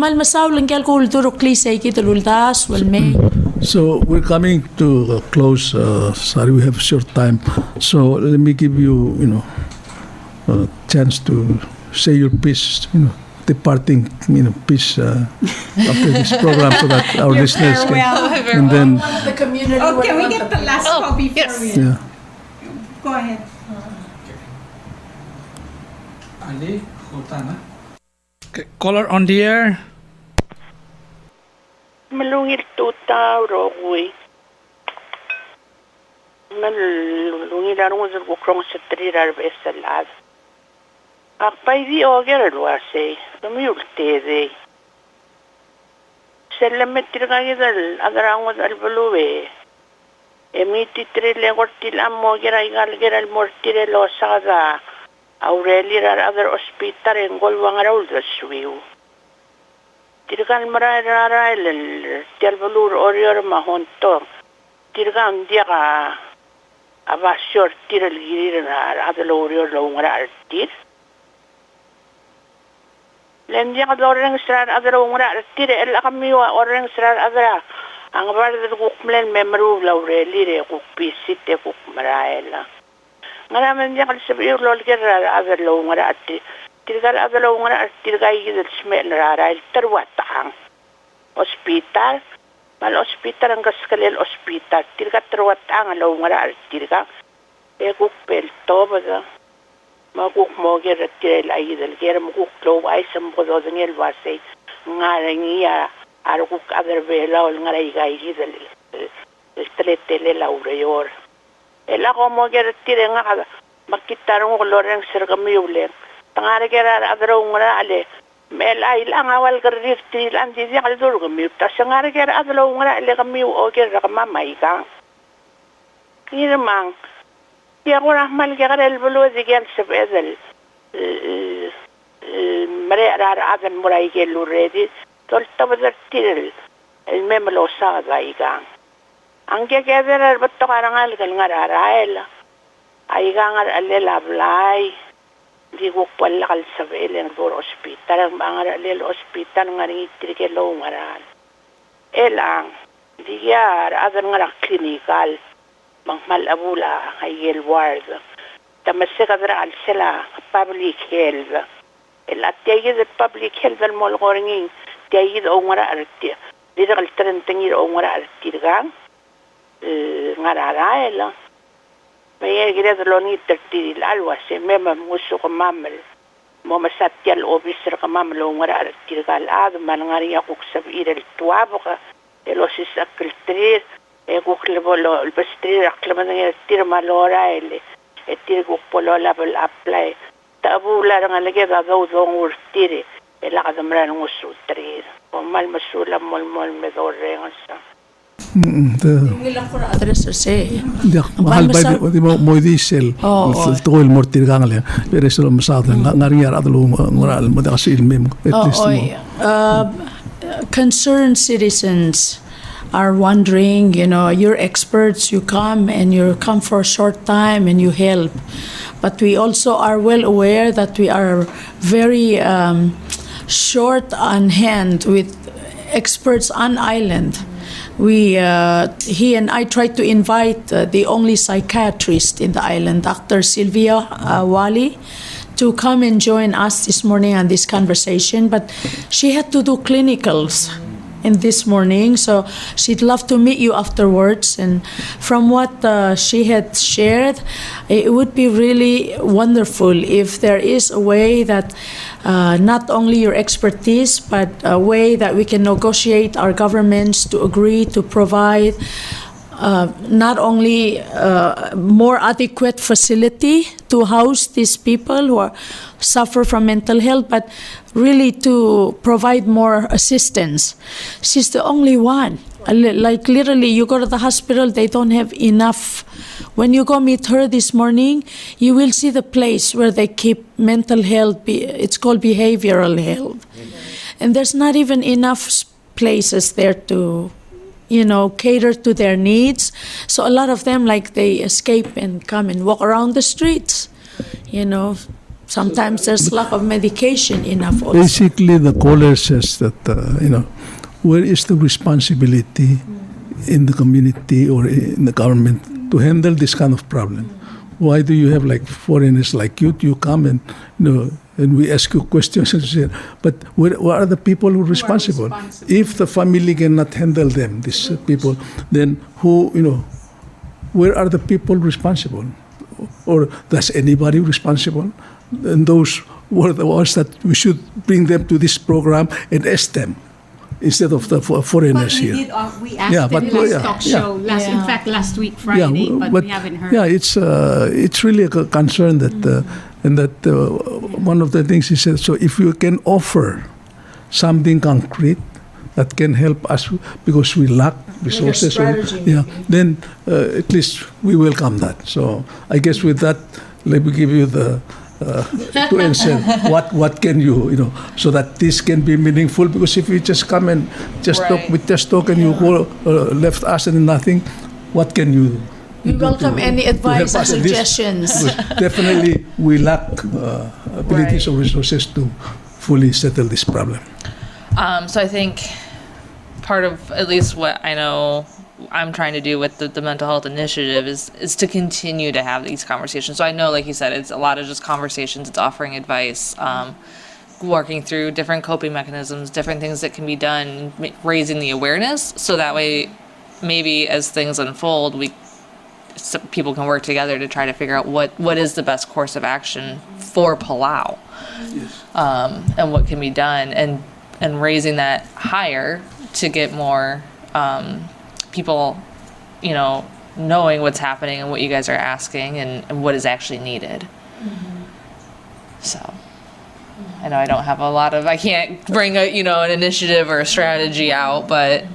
we're coming to a close. Sorry, we have short time. So let me give you, a chance to say your piece, departing, piece after this program so that our listeners can. And then, The community. Oh, can we get the last copy for yes. you? yeah. Go ahead. Ali, Hutana. Caller on the air. Malungil tuta rogui. Malungil arung sa bukrong sa trirar besalad. Akpay di oger alwase. Lumiulte. Salamat tiragagidal agarang was albaluwe. Emiti trille gortil ammo geray galgeral mortire losada. Aureli rar other hospital en golwangaraul da suiu. Tirgan maray raray tialvalur orior mahonto. Tirgan diaka abasyor tiral girir na other orior longara artir. Lendiang doreng srar other longara artir el akamiwa oreng srar other. Ang barda kukmlen memru laureli re kukpisite kukmarayla. Ngaraman dia kalau sebiar lol kira ada lawang ada arti, tirgal ada lawang ada arti tirgai kita semel rara terwatang hospital, mal hospital ang kaskalel hospital, tirga terwatang lawang ada arti tirga, ekuk pel toba maguk mo kira tirel ay dal kira maguk low ay sambodo dengel wase ngarangiya arukuk ada bela ol ngarai gai kita teletele laurayor. Ela como que tire nga makitaron ko loreng sir kami ulen tangare kera adro ngara ale mel ay lang awal karir til andi di kal dur ko mi ta sangar ger adlo ngara le kami o ger ka mama ika Ngirmang ya gora mal ger el bulu di gel sebedel mare rar adan murai ke luredi tol tabadar til el memlo sa ika angke ger batto karangal kal ngara raela ay gangar alle lablay di ko pala kal sa velen for hospital ang mga lel hospital nga ring itrike lo ngaran elang di yar adan nga clinical mangmal abula ay ward tamasika dra al sela public health el atiyid public health al mol goring tiyid o ngara arti di dal trentengir o ngara arti gang ngara ela May gila lo ni tertiri alwa se mema musu ko mamal mo masatial officer ka mamlo ngara tirgal ad man ngari ako sa irel tuabo ka elo si sakretrir e ko klebolo el pestrir aklaman ngi tir malora ele e tir ko polo level apply tabula nga lege ga go zong urtire e la kadamra ngo sutrir o mal masula mol me do rengosa Ilang ko address say. Mahal ba di mo diesel to el mortir gangle pero eso lo masado ngariar adlo ngoral mo da kasi ilmem at least concerned citizens are wondering, you're experts, you come and you come for a short time and you help. But we also are well aware that we are very short on hand with experts on island. He and I tried to invite the only psychiatrist in the island, Dr. Sylvia Wali, to come and join us this morning on this conversation, but she had to do clinicals in this morning, so she'd love to meet you afterwards. And from what she had shared, it would be really wonderful if there is a way that not only your expertise, but a way that we can negotiate our governments to agree to provide not only more adequate facility to house these people who suffer from mental health, but really to provide more assistance. She's the only one. Like literally, you go to the hospital, they don't have enough. When you go meet her this morning, you will see the place where they keep mental health. It's called behavioral health. And there's not even enough places there to cater to their needs. So a lot of them, they escape and come and walk around the streets. Sometimes there's lack of medication enough also. Basically, the caller says that, where is the responsibility in the community or in the government to handle this kind of problem? Why do you have foreigners like you come and, and we ask you questions and say, but where are the people who are responsible? If the family cannot handle them, these people, then where are the people responsible? Or does anybody responsible? And those were the ones that we should bring them to this program and ask them instead of the foreigners here. We asked them last talk show, in fact last week Friday, but we haven't heard. Yeah, it's really a concern that, and that one of the things he said, so if you can offer something concrete that can help us because we lack resources, then at least we welcome that. So I guess with that, let me give you the to answer what can you so that this can be meaningful, because if you just come and just talk and you go left us and nothing, what can you we welcome any advice and suggestions. Definitely we lack abilities or resources to fully settle this problem. So I think part of at least what I know I'm trying to do with the mental health initiative is to continue to have these conversations. So I know, like you said, it's a lot of just conversations, it's offering advice, working through different coping mechanisms, different things that can be done, raising the awareness, so that way maybe as things unfold, people can work together to try to figure out what is the best course of action for Palau. Yes. And what can be done, and raising that higher to get more people, knowing what's happening and what you guys are asking and what is actually needed. Mm-hmm. So. I know I don't have a lot of, I can't bring an initiative or a strategy out, but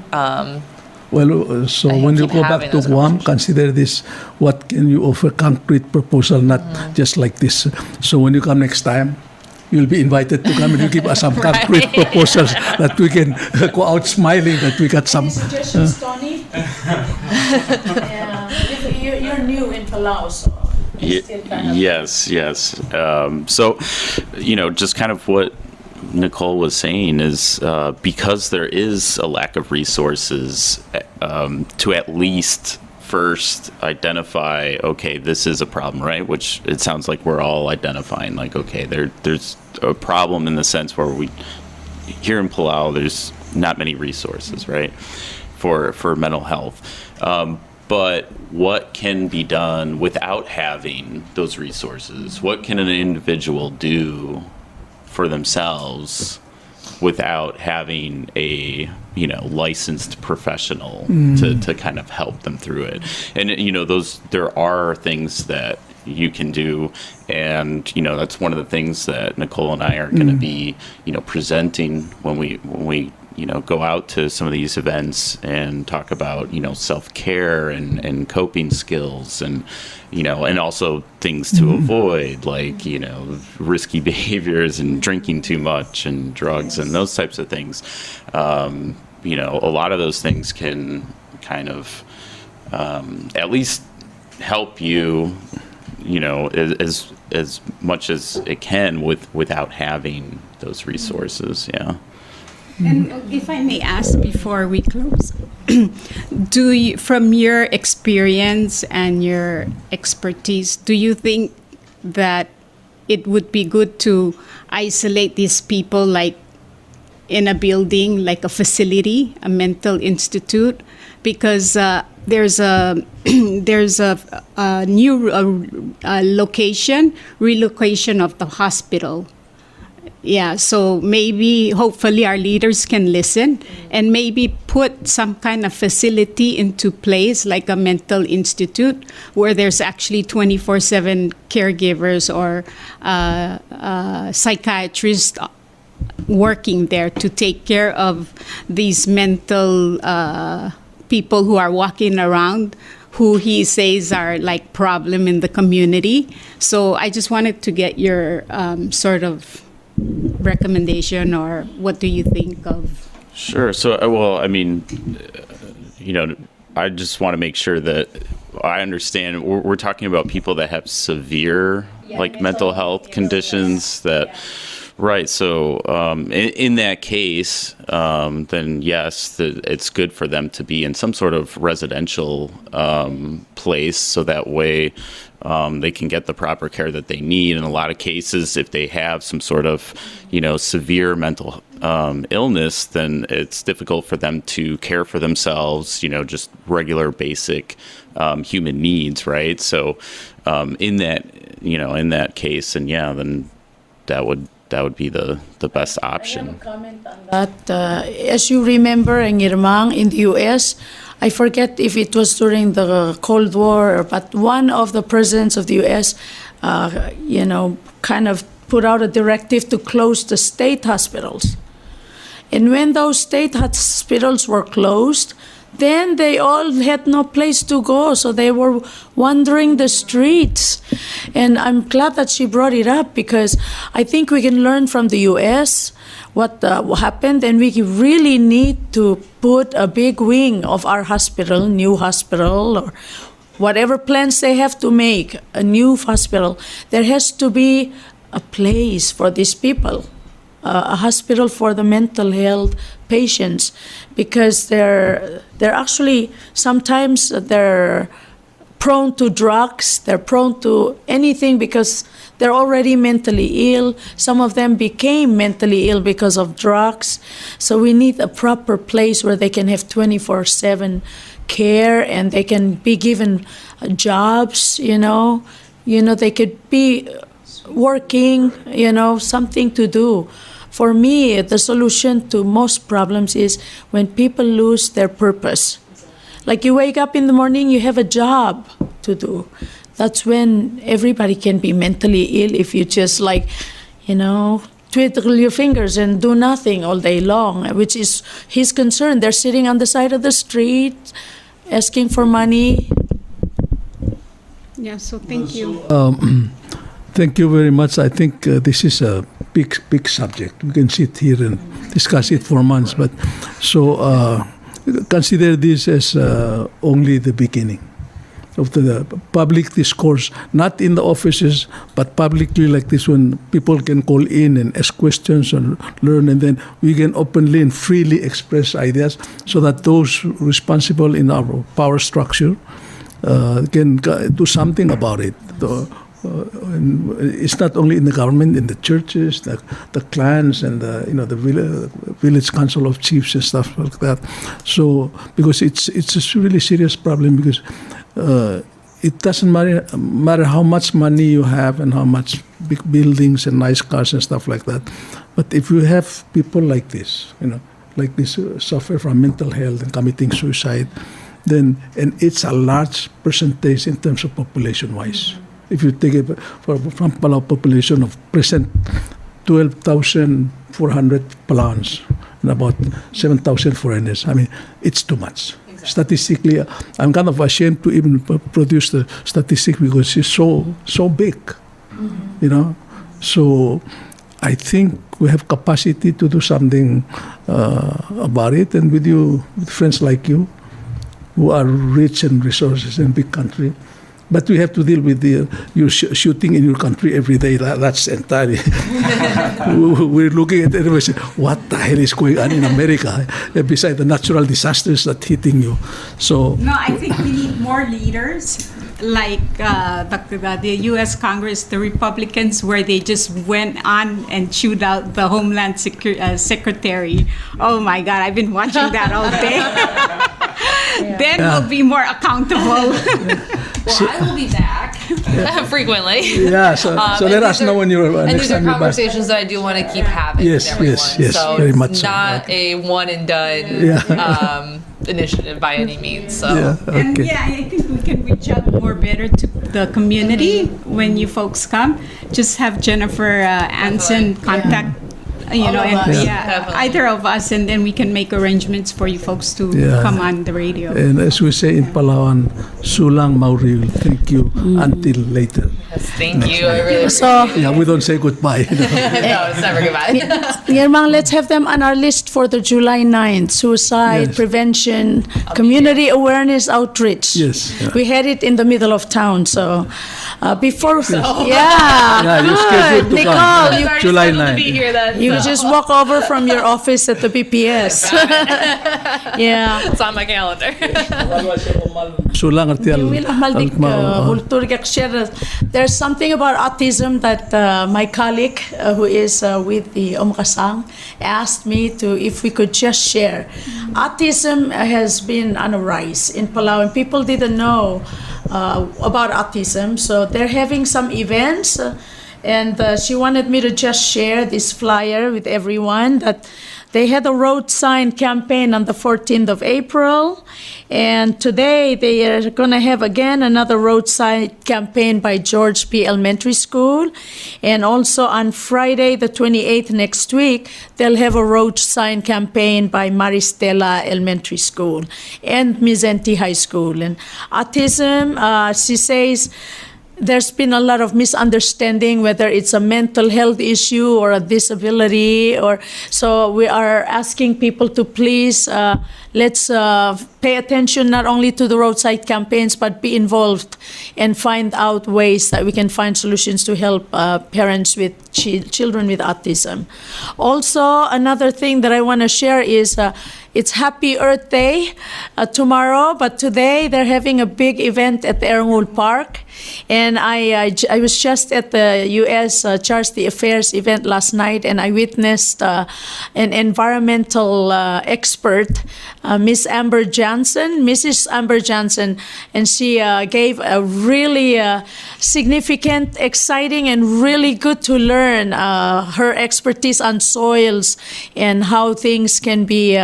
So I when you keep go having back to those Guam, consider this, what can you offer concrete proposal, not just like this. So when you come next time, you'll be invited to come and you give us some concrete proposals that we can go out smiling that we got some. Any suggestions, Tony? Yeah, you're new in Palau, so it's still kind of- Yes. So, just kind of what Nicole was saying is because there is a lack of resources to at least first identify, okay, this is a problem, right? Which it sounds like we're all identifying, like, okay, there's a problem in the sense where here in Palau, there's not many resources, right, for mental health. But what can be done without having those resources? What can an individual do for themselves without having a licensed professional to kind of help them through it? And there are things that you can do, and that's one of the things that Nicole and I are going to be presenting when we go out to some of these events and talk about self-care and coping skills, and and also things to avoid, like risky behaviors and drinking too much and drugs and those types of things. A lot of those things can kind of at least help you as much as it can without having those resources. And if I may ask before we close, from your experience and your expertise, do you think that it would be good to isolate these people, like in a building, like a facility, a mental institute? Because there's a new relocation of the hospital. Yeah, so hopefully our leaders can listen and maybe put some kind of facility into place, like a mental institute, where there's actually 24/7 caregivers or psychiatrists working there to take care of these mental people who are walking around, who he says are like problem in the community. So I just wanted to get your sort of recommendation, or what do you think of? Sure. So, I just want to make sure that I understand. We're talking about people that have severe, mental health conditions that. Right. So in that case, then yes, it's good for them to be in some sort of residential place, so that way they can get the proper care that they need. In a lot of cases, if they have some sort of, severe mental illness, then it's difficult for them to care for themselves, just regular basic human needs, right? So in that case, and then that would be the best option. I have a comment on that. As you remember, in Ngirmang, in the U.S., I forget if it was during the Cold War, but one of the presidents of the U.S., kind of put out a directive to close the state hospitals. And when those state hospitals were closed, then they all had no place to go, so they were wandering the streets. And I'm glad that she brought it up, because I think we can learn from the U.S. what happened, and we really need to put a big wing of our hospital, new hospital, or whatever plans they have to make, a new hospital. There has to be a place for these people. A hospital for the mental health patients, because they're actually sometimes they're prone to drugs, they're prone to anything because they're already mentally ill. Some of them became mentally ill because of drugs. So we need a proper place where they can have 24/7 care, and they can be given jobs, they could be working, something to do. For me, the solution to most problems is when people lose their purpose. Like you wake up in the morning, you have a job to do. That's when everybody can be mentally ill if you just twiddle your fingers and do nothing all day long, which is his concern. They're sitting on the side of the street asking for money. Yeah, so thank you. Thank you very much. I think this is a big subject. We can sit here and discuss it for months. But so consider this as only the beginning of the public discourse, not in the offices, but publicly like this, when people can call in and ask questions and learn, and then we can openly and freely express ideas so that those responsible in our power structure can do something about it. It's not only in the government, in the churches, the clans, and the village council of chiefs and stuff like that. So because it's a really serious problem, because it doesn't matter how much money you have and how much big buildings and nice cars and stuff like that. But if you have people like this, suffer from mental health and committing suicide, then, and it's a large percentage in terms of population-wise. If you take it from Palau population of present 12,400 Palauans and about 7,000 foreigners, I mean, it's too much. Exactly. Statistically, I'm kind of ashamed to even produce the statistic because it's so big, So I think we have capacity to do something about it, and with friends like you, who are rich in resources in big country. But we have to deal with you shooting in your country every day. That's entirely. We're looking at it and we say, what the hell is going on in America? Besides the natural disasters that hitting you. So No, I think we need more leaders like the U.S. Congress, the Republicans, where they just went on and chewed out the Homeland Secretary. Oh my God, I've been watching that all day. Then we'll be more accountable. Well, I will be back frequently. Yeah, so let us know when you're and next these are time you're back. conversations that I do want to keep having Yes, with everyone. yes, so very it's much so. not a one and done initiative by any means. So. Yeah, And okay. I think we can reach out more better to the community when you folks come. Just have Jennifer Anson contact, Definitely. either of us, and then we can make arrangements for you folks to come on the radio. And as we say in Palawan, sulang mauril. Thank you until later. Yes, thank you. I really So, Yeah, we don't say goodbye. no, it's never goodbye. Ngirmang, let's have them on our list for the July 9th suicide Yes. prevention community awareness outreach. Yes, yeah. We had it in the middle of town, so before Yeah, you're good. scheduled to Nicole, come. you, July To 9. be here then. you so. just walk over from your office at the BPS. Yeah. It's on my calendar. Sulang artial. There's something about autism that my colleague who is with the Omkasang asked me if we could just share. Autism has been on a rise in Palau, and people didn't know about autism, so they're having some events. And she wanted me to just share this flyer with everyone that they had a road sign campaign on the 14th of April. And today they are going to have again another road sign campaign by George P. Elementary School. And also on Friday, the 28th next week, they'll have a road sign campaign by Maristela Elementary School and Mizenti High School. And autism, she says, there's been a lot of misunderstanding whether it's a mental health issue or a disability, so we are asking people to please let's pay attention not only to the roadside campaigns but be involved and find out ways that we can find solutions to help parents with children with autism. Also, another thing that I want to share is it's Happy Earth Day tomorrow, but today they're having a big event at the Erngul Park. And I was just at the U.S. Charity Affairs event last night, and I witnessed an environmental expert, Mrs. Amber Johnson, and she gave a really significant, exciting, and really good to learn her expertise on soils and how things can be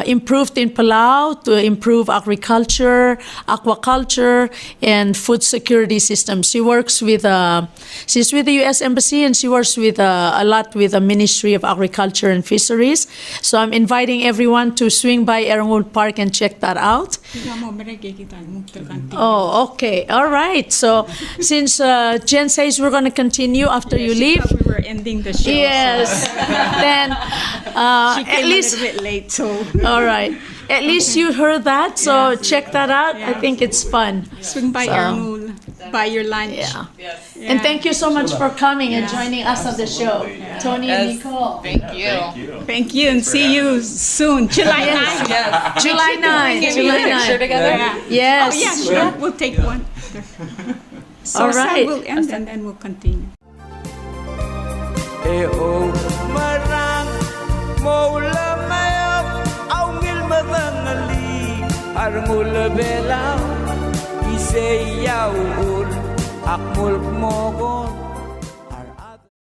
improved in Palau to improve agriculture, aquaculture, and food security systems. She works with, she's with the U.S. Embassy, and she works with a lot with the Ministry of Agriculture and Fisheries. So I'm inviting everyone to swing by Erangul Park and check that out. Oh, okay. All right. So since Jen says we're going to continue after you leave. We were ending the show. Yes. Then She at came least. a little bit late, so All right. At least you heard that, so check that out. I think it's fun. swing by Erangul, buy your lunch. Yeah. And thank you so much for coming and joining us on the show, Tony and Nicole. Thank you. Thank you, and see you soon, July 9th. Yes. July 9th. Can we July get a picture 9th. together? Yes. Oh, yeah, sure. We'll take one. So All right. we'll end and then we'll continue. Eo marang mola mayop au ngilmadangali arngula belau iseyau ul akmul mogon